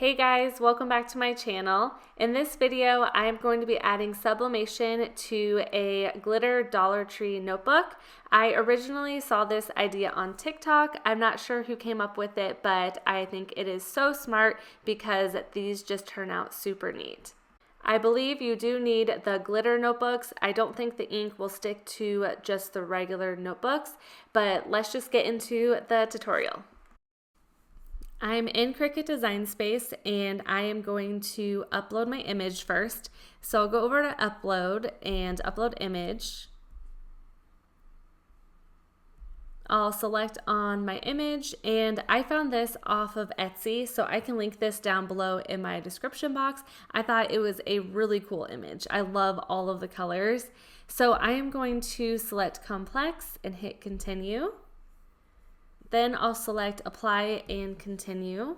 Hey guys, welcome back to my channel. In this video, I am going to be adding sublimation to a glitter Dollar Tree notebook. I originally saw this idea on TikTok. I'm not sure who came up with it, but I think it is so smart because these just turn out super neat. I believe you do need the glitter notebooks. I don't think the ink will stick to just the regular notebooks, but let's just get into the tutorial. I'm in Cricut Design Space and I am going to upload my image first. So I'll go over to upload and upload image. I'll select on my image, and I found this off of Etsy, so I can link this down below in my description box. I thought it was a really cool image. I love all of the colors. So I am going to select complex and hit continue. Then I'll select apply and continue.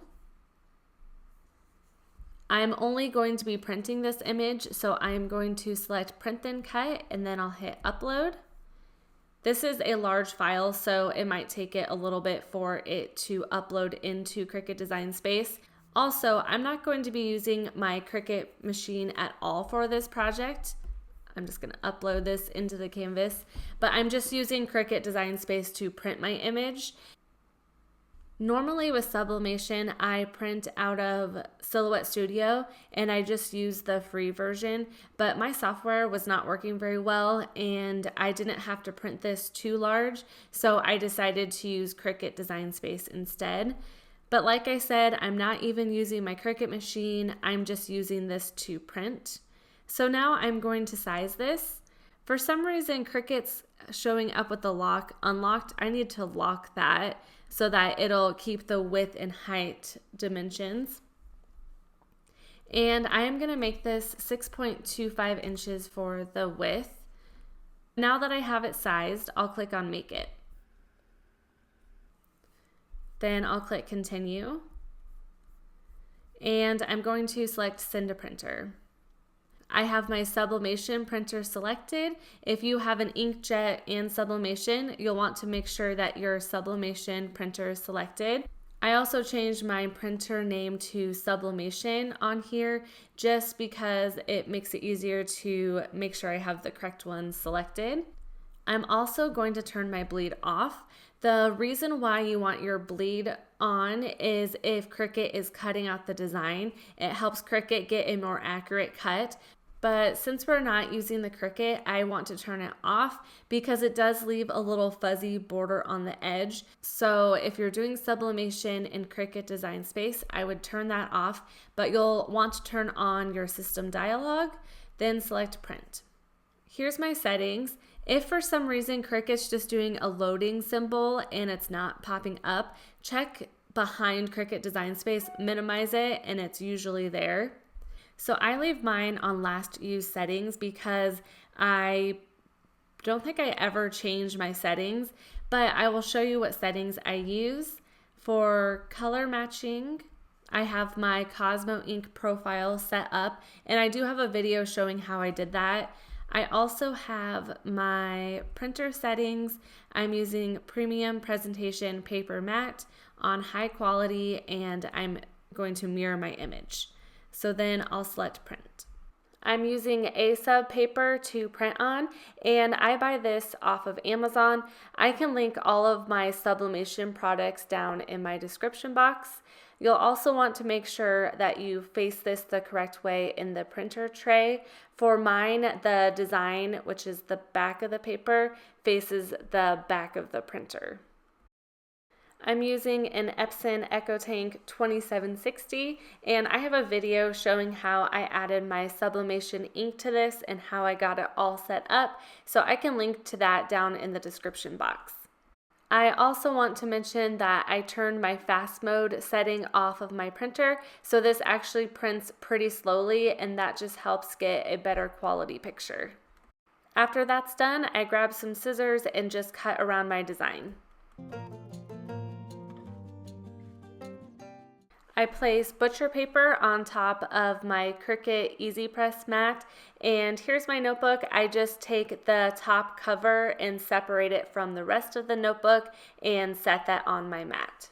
I'm only going to be printing this image, so I'm going to select print then cut, and then I'll hit upload. This is a large file, so it might take it a little bit for it to upload into Cricut Design Space. Also, I'm not going to be using my Cricut machine at all for this project. I'm just going to upload this into the canvas, but I'm just using Cricut Design Space to print my image. Normally with sublimation, I print out of Silhouette Studio and I just use the free version, but my software was not working very well and I didn't have to print this too large, so I decided to use Cricut Design Space instead. But like I said, I'm not even using my Cricut machine, I'm just using this to print. So now I'm going to size this. For some reason, Cricut's showing up with the lock unlocked. I need to lock that so that it'll keep the width and height dimensions. And I am going to make this 6.25 inches for the width. Now that I have it sized, I'll click on Make It. Then I'll click Continue. And I'm going to select Send to Printer. I have my sublimation printer selected. If you have an inkjet and sublimation, you'll want to make sure that your sublimation printer is selected. I also changed my printer name to Sublimation on here just because it makes it easier to make sure I have the correct one selected. I'm also going to turn my bleed off. The reason why you want your bleed on is if Cricut is cutting out the design, it helps Cricut get a more accurate cut. But since we're not using the Cricut, I want to turn it off because it does leave a little fuzzy border on the edge. So if you're doing sublimation in Cricut Design Space, I would turn that off, but you'll want to turn on your system dialog, then select print. Here's my settings. If for some reason Cricut's just doing a loading symbol and it's not popping up, check behind Cricut Design Space, minimize it, and it's usually there. So I leave mine on last use settings because I don't think I ever changed my settings, but I will show you what settings I use. For color matching, I have my Cosmo Ink profile set up, and I do have a video showing how I did that. I also have my printer settings. I'm using Premium Presentation Paper Matte on high quality, and I'm going to mirror my image. So then I'll select print. I'm using A-sub paper to print on, and I buy this off of Amazon. I can link all of my sublimation products down in my description box. You'll also want to make sure that you face this the correct way in the printer tray. For mine, the design, which is the back of the paper, faces the back of the printer. I'm using an Epson EcoTank 2760, and I have a video showing how I added my sublimation ink to this and how I got it all set up, so I can link to that down in the description box. I also want to mention that I turned my fast mode setting off of my printer, so this actually prints pretty slowly, and that just helps get a better quality picture. After that's done, I grab some scissors and just cut around my design. I place butcher paper on top of my Cricut Easy Press mat, and here's my notebook. I just take the top cover and separate it from the rest of the notebook and set that on my mat.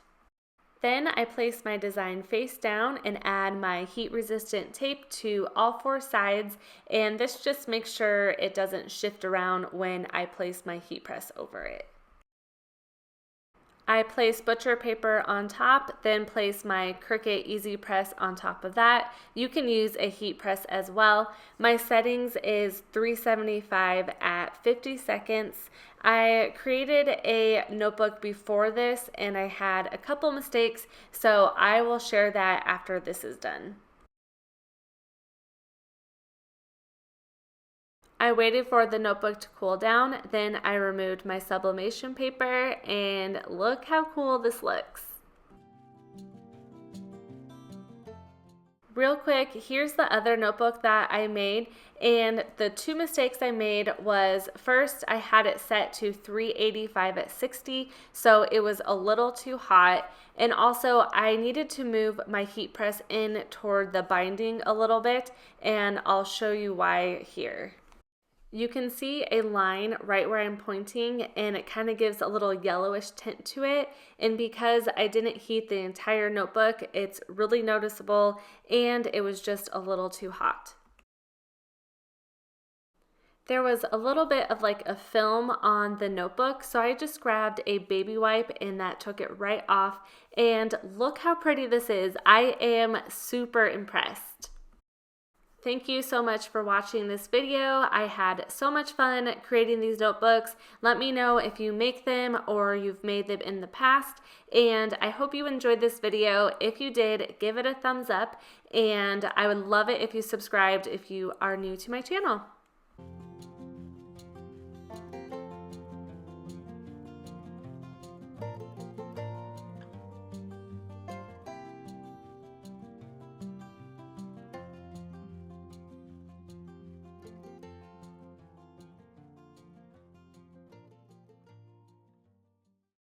Then I place my design face down and add my heat resistant tape to all 4 sides, and this just makes sure it doesn't shift around when I place my heat press over it. I place butcher paper on top, then place my Cricut Easy Press on top of that. You can use a heat press as well. My settings is 375 at 50 seconds. I created a notebook before this and I had a couple mistakes, so I will share that after this is done. I waited for the notebook to cool down, then I removed my sublimation paper, and look how cool this looks. Real quick, here's the other notebook that I made, and the 2 mistakes I made was, first, I had it set to 385 at 60, so it was a little too hot, and also I needed to move my heat press in toward the binding a little bit, and I'll show you why here. You can see a line right where I'm pointing, and it kind of gives a little yellowish tint to it, and because I didn't heat the entire notebook, it's really noticeable, and it was just a little too hot. There was a little bit of like a film on the notebook, so I just grabbed a baby wipe and that took it right off, and look how pretty this is. I am super impressed. Thank you so much for watching this video. I had so much fun creating these notebooks. Let me know if you make them or you've made them in the past, and I hope you enjoyed this video. If you did, give it a thumbs up, and I would love it if you subscribed if you are new to my channel.